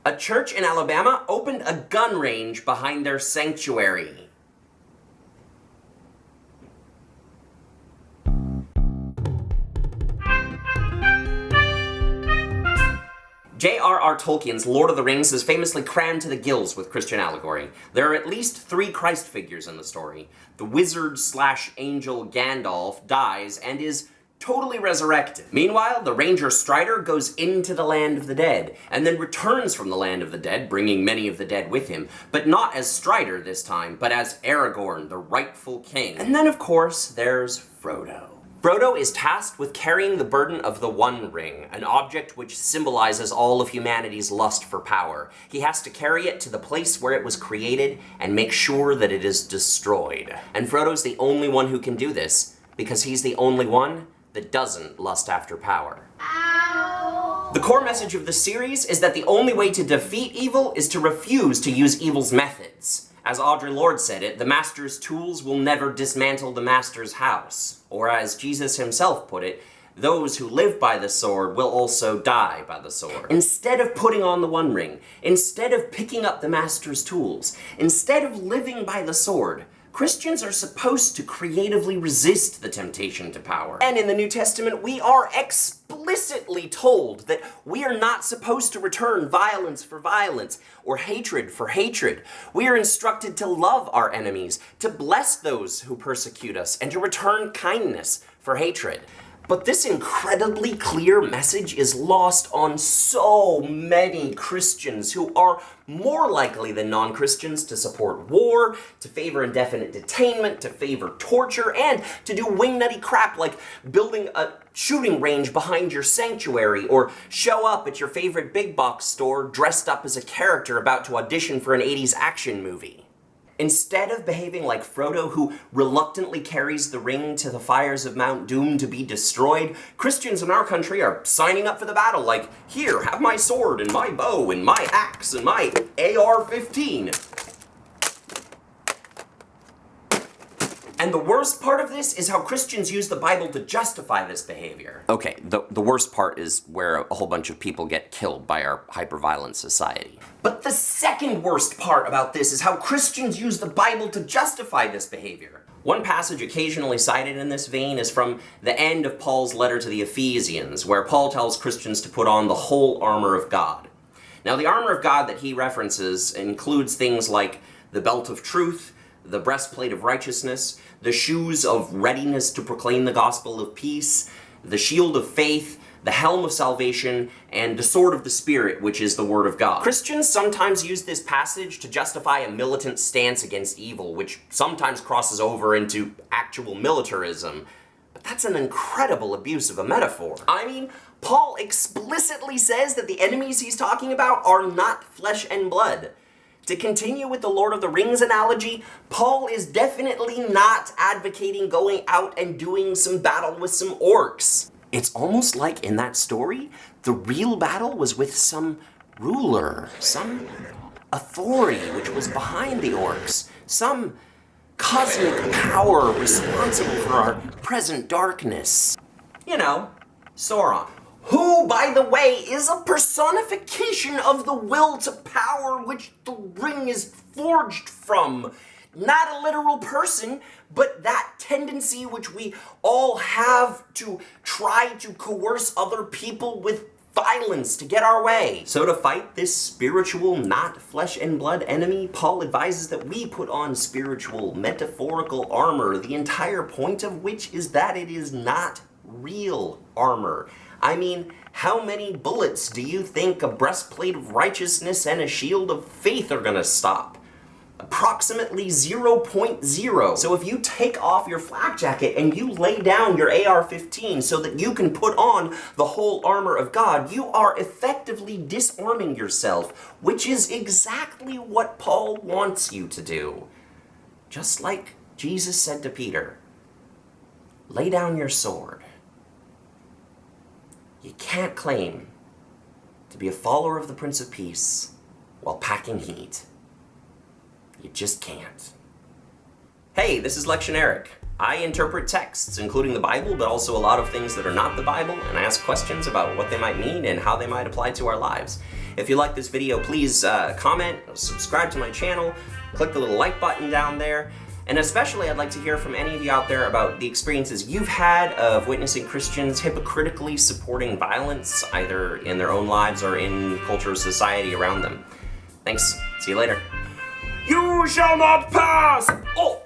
A church in Alabama opened a gun range behind their sanctuary. J.R.R. Tolkien's Lord of the Rings is famously crammed to the gills with Christian allegory. There are at least 3 Christ figures in the story. The wizard/angel Gandalf dies and is totally resurrected. Meanwhile, the Ranger Strider goes into the land of the dead, and then returns from the land of the dead, bringing many of the dead with him, but not as Strider this time, but as Aragorn, the rightful king. And then, of course, there's Frodo. Frodo is tasked with carrying the burden of the One Ring, an object which symbolizes all of humanity's lust for power. He has to carry it to the place where it was created and make sure that it is destroyed. And Frodo's the only one who can do this, because he's the only one that doesn't lust after power. Ow. The core message of the series is that the only way to defeat evil is to refuse to use evil's methods. As Audre Lorde said it, the master's tools will never dismantle the master's house. Or as Jesus himself put it, those who live by the sword will also die by the sword. Instead of putting on the One Ring, instead of picking up the master's tools, instead of living by the sword, Christians are supposed to creatively resist the temptation to power. And in the New Testament, we are explicitly told that we are not supposed to return violence for violence or hatred for hatred. We are instructed to love our enemies, to bless those who persecute us, and to return kindness for hatred. But this incredibly clear message is lost on so many Christians who are more likely than non-Christians to support war, to favor indefinite detainment, to favor torture, and to do wingnutty crap like building a shooting range behind your sanctuary or show up at your favorite big box store dressed up as a character about to audition for an 80s action movie. Instead of behaving like Frodo, who reluctantly carries the ring to the fires of Mount Doom to be destroyed, Christians in our country are signing up for the battle like, here, have my sword and my bow and my axe and my AR-15. And the worst part of this is how Christians use the Bible to justify this behavior. Okay, the worst part is where a whole bunch of people get killed by our hyper-violent society. But the second worst part about this is how Christians use the Bible to justify this behavior. One passage occasionally cited in this vein is from the end of Paul's letter to the Ephesians, where Paul tells Christians to put on the whole armor of God. Now, the armor of God that he references includes things like the belt of truth, the breastplate of righteousness, the shoes of readiness to proclaim the gospel of peace, the shield of faith, the helm of salvation, and the sword of the Spirit, which is the Word of God. Christians sometimes use this passage to justify a militant stance against evil, which sometimes crosses over into actual militarism. But that's an incredible abuse of a metaphor. I mean, Paul explicitly says that the enemies he's talking about are not flesh and blood. To continue with the Lord of the Rings analogy, Paul is definitely not advocating going out and doing some battle with some orcs. It's almost like in that story, the real battle was with some ruler, some authority which was behind the orcs, some cosmic power responsible for our present darkness. You know, Sauron. Who, by the way, is a personification of the will to power which the ring is forged from. Not a literal person, but that tendency which we all have to try to coerce other people with violence to get our way. So to fight this spiritual, not flesh and blood enemy, Paul advises that we put on spiritual, metaphorical armor, the entire point of which is that it is not real armor. I mean, how many bullets do you think a breastplate of righteousness and a shield of faith are gonna stop? Approximately 0.0. So if you take off your flak jacket and you lay down your AR-15 so that you can put on the whole armor of God, you are effectively disarming yourself, which is exactly what Paul wants you to do. Just like Jesus said to Peter, lay down your sword. You can't claim to be a follower of the Prince of Peace while packing heat. You just can't. Hey, this is Lection Aric. I interpret texts, including the Bible, but also a lot of things that are not the Bible, and ask questions about what they might mean and how they might apply to our lives. If you like this video, please comment, subscribe to my channel, click the little like button down there. And especially, I'd like to hear from any of you out there about the experiences you've had of witnessing Christians hypocritically supporting violence, either in their own lives or in culture or society around them. Thanks. See you later. You shall not pass! Oh!